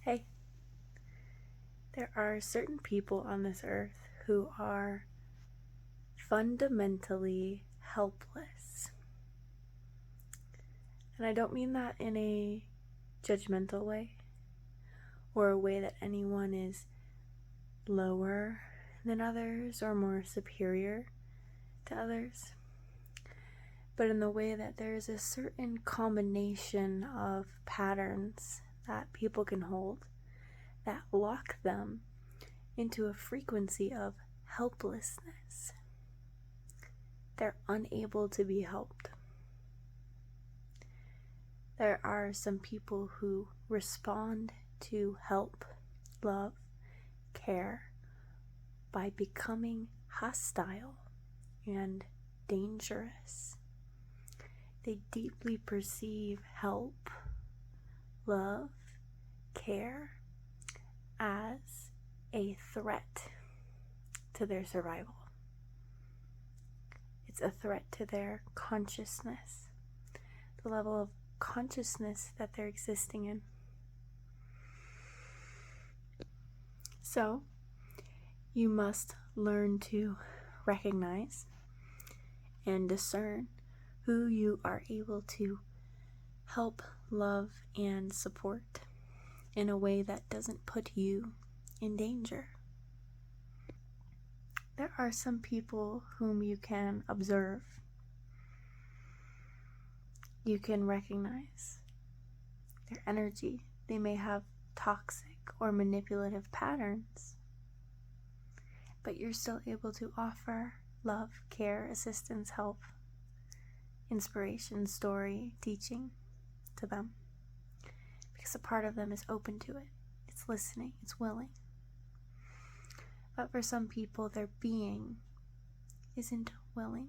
Hey, there are certain people on this earth who are fundamentally helpless. And I don't mean that in a judgmental way or a way that anyone is lower than others or more superior to others, but in the way that there is a certain combination of patterns that people can hold that lock them into a frequency of helplessness. They're unable to be helped. There are some people who respond to help, love, care by becoming hostile and dangerous. They deeply perceive help, love, care as a threat to their survival. It's a threat to their consciousness, the level of consciousness that they're existing in. So, you must learn to recognize and discern who you are able to help, love, and support in a way that doesn't put you in danger. There are some people whom you can observe. You can recognize their energy. They may have toxic or manipulative patterns, but you're still able to offer love, care, assistance, help, inspiration, story, teaching to them, because a part of them is open to it. It's listening, it's willing. But for some people, their being isn't willing.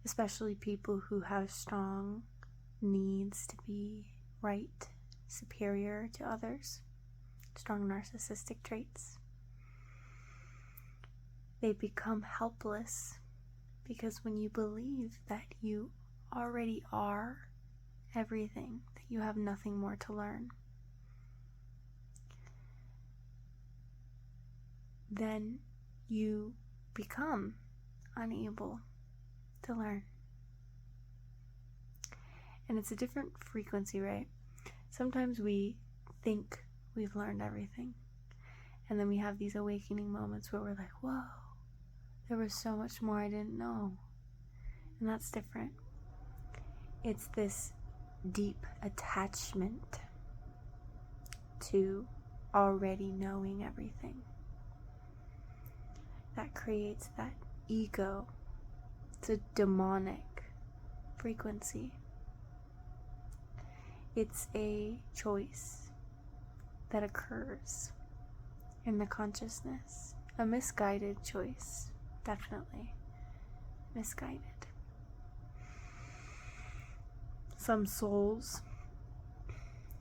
Especially people who have strong needs to be right, superior to others, strong narcissistic traits. They become helpless because when you believe that you already are everything, that you have nothing more to learn, then you become unable to learn. And it's a different frequency, right? Sometimes we think we've learned everything, and then we have these awakening moments where we're like, whoa, there was so much more I didn't know. And that's different. It's this deep attachment to already knowing everything that creates that ego. It's a demonic frequency. It's a choice that occurs in the consciousness. A misguided choice, definitely misguided. Some souls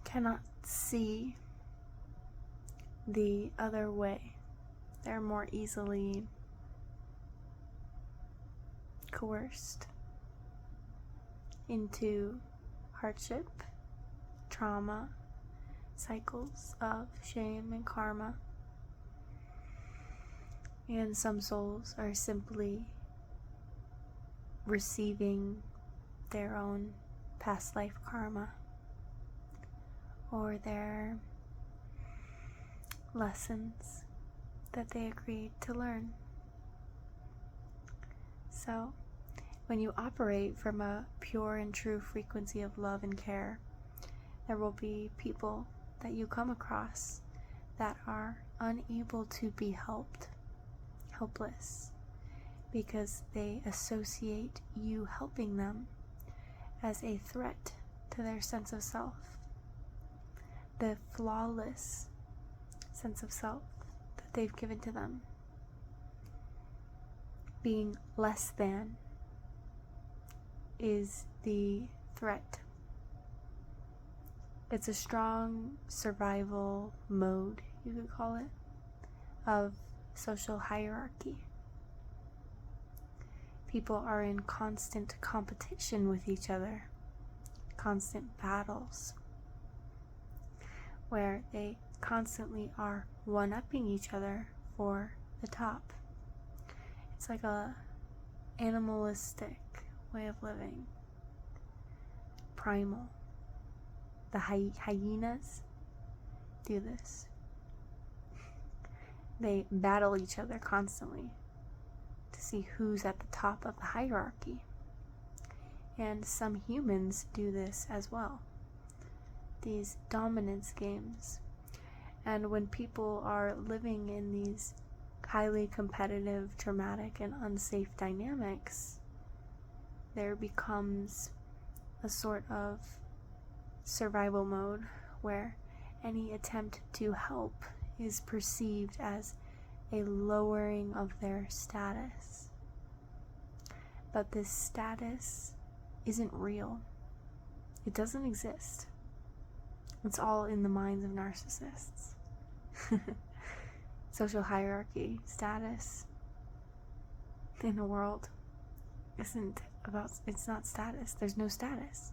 cannot see the other way. They're more easily coerced into hardship, trauma, cycles of shame and karma. And some souls are simply receiving their own past life karma or their lessons that they agreed to learn. So, when you operate from a pure and true frequency of love and care, there will be people that you come across that are unable to be helped, helpless, because they associate you helping them as a threat to their sense of self, the flawless sense of self that they've given to them. Being less than is the threat. It's a strong survival mode, you could call it, of social hierarchy. People are in constant competition with each other, constant battles. where they constantly are one-upping each other for the top. It's like a animalistic way of living. Primal. The hyenas do this. They battle each other constantly to see who's at the top of the hierarchy. And some humans do this as well. These dominance games. And when people are living in these highly competitive, traumatic, and unsafe dynamics, there becomes a sort of survival mode where any attempt to help is perceived as a lowering of their status. But this status isn't real. It doesn't exist. It's all in the minds of narcissists. Social hierarchy, status in the world it's not status. There's no status.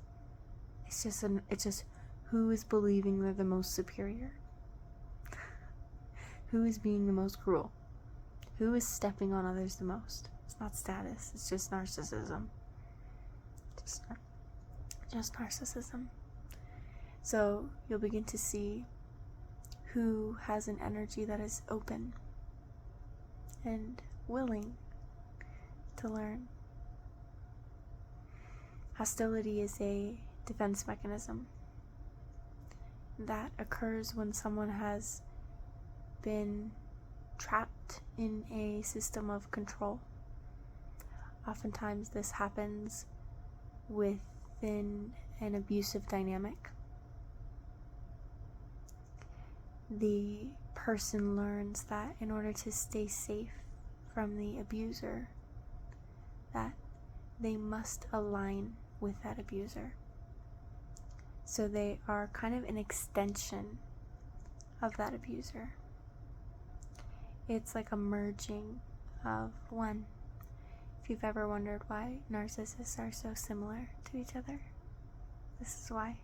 It's just who is believing they're the most superior. Who is being the most cruel? Who is stepping on others the most? It's not status. It's just narcissism. Just narcissism. So you'll begin to see who has an energy that is open and willing to learn. Hostility is a defense mechanism that occurs when someone has been trapped in a system of control. Oftentimes this happens within an abusive dynamic. The person learns that in order to stay safe from the abuser, that they must align with that abuser. So they are kind of an extension of that abuser. It's like a merging of one. If you've ever wondered why narcissists are so similar to each other, this is why.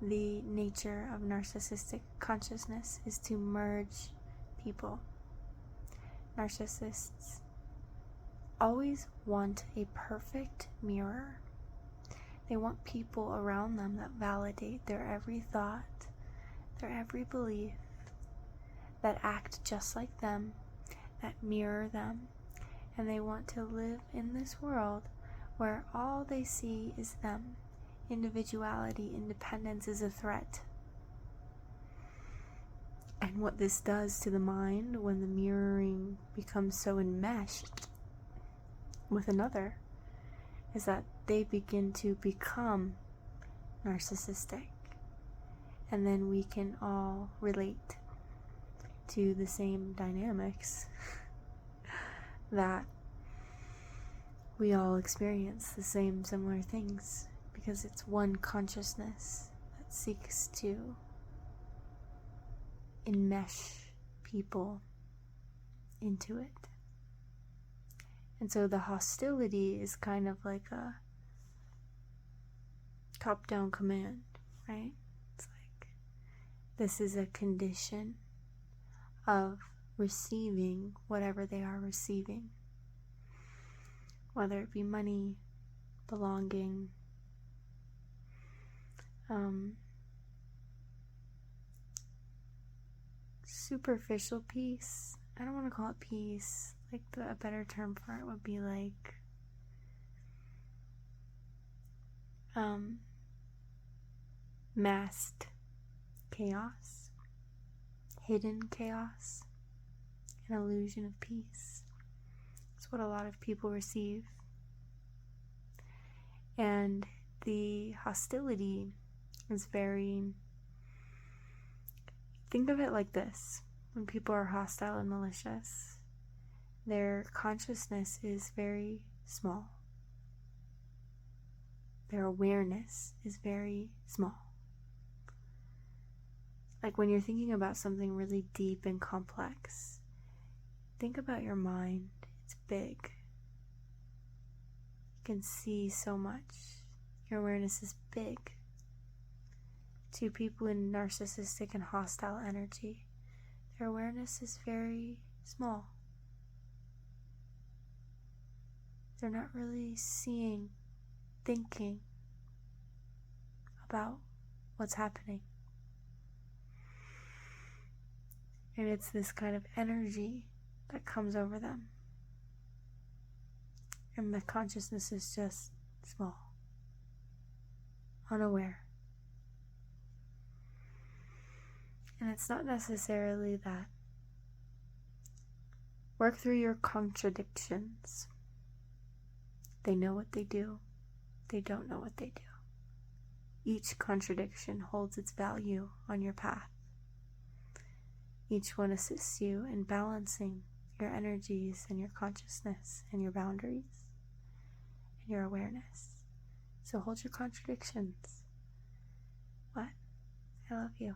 The nature of narcissistic consciousness is to merge people. Narcissists always want a perfect mirror. They want people around them that validate their every thought, their every belief, that act just like them, that mirror them, and they want to live in this world where all they see is them. Individuality, independence is a threat. And what this does to the mind when the mirroring becomes so enmeshed with another is that they begin to become narcissistic. And then we can all relate to the same dynamics that we all experience the same similar things, because it's one consciousness that seeks to enmesh people into it. And so the hostility is kind of like a top-down command, right? It's like this is a condition of receiving whatever they are receiving, whether it be money, belonging, superficial peace. I don't want to call it peace. Like a better term for it would be like masked chaos, hidden chaos, an illusion of peace. It's what a lot of people receive. And the hostility is very, think of it like this. When people are hostile and malicious, their consciousness is very small. Their awareness is very small. Like when you're thinking about something really deep and complex, think about your mind. It's big. You can see so much. Your awareness is big. to people in narcissistic and hostile energy. Their awareness is very small. They're not really seeing, thinking about what's happening. And it's this kind of energy that comes over them. And the consciousness is just small, unaware. And it's not necessarily that. Work through your contradictions. They know what they do. They don't know what they do. Each contradiction holds its value on your path. Each one assists you in balancing your energies and your consciousness and your boundaries and your awareness. So hold your contradictions. What? I love you.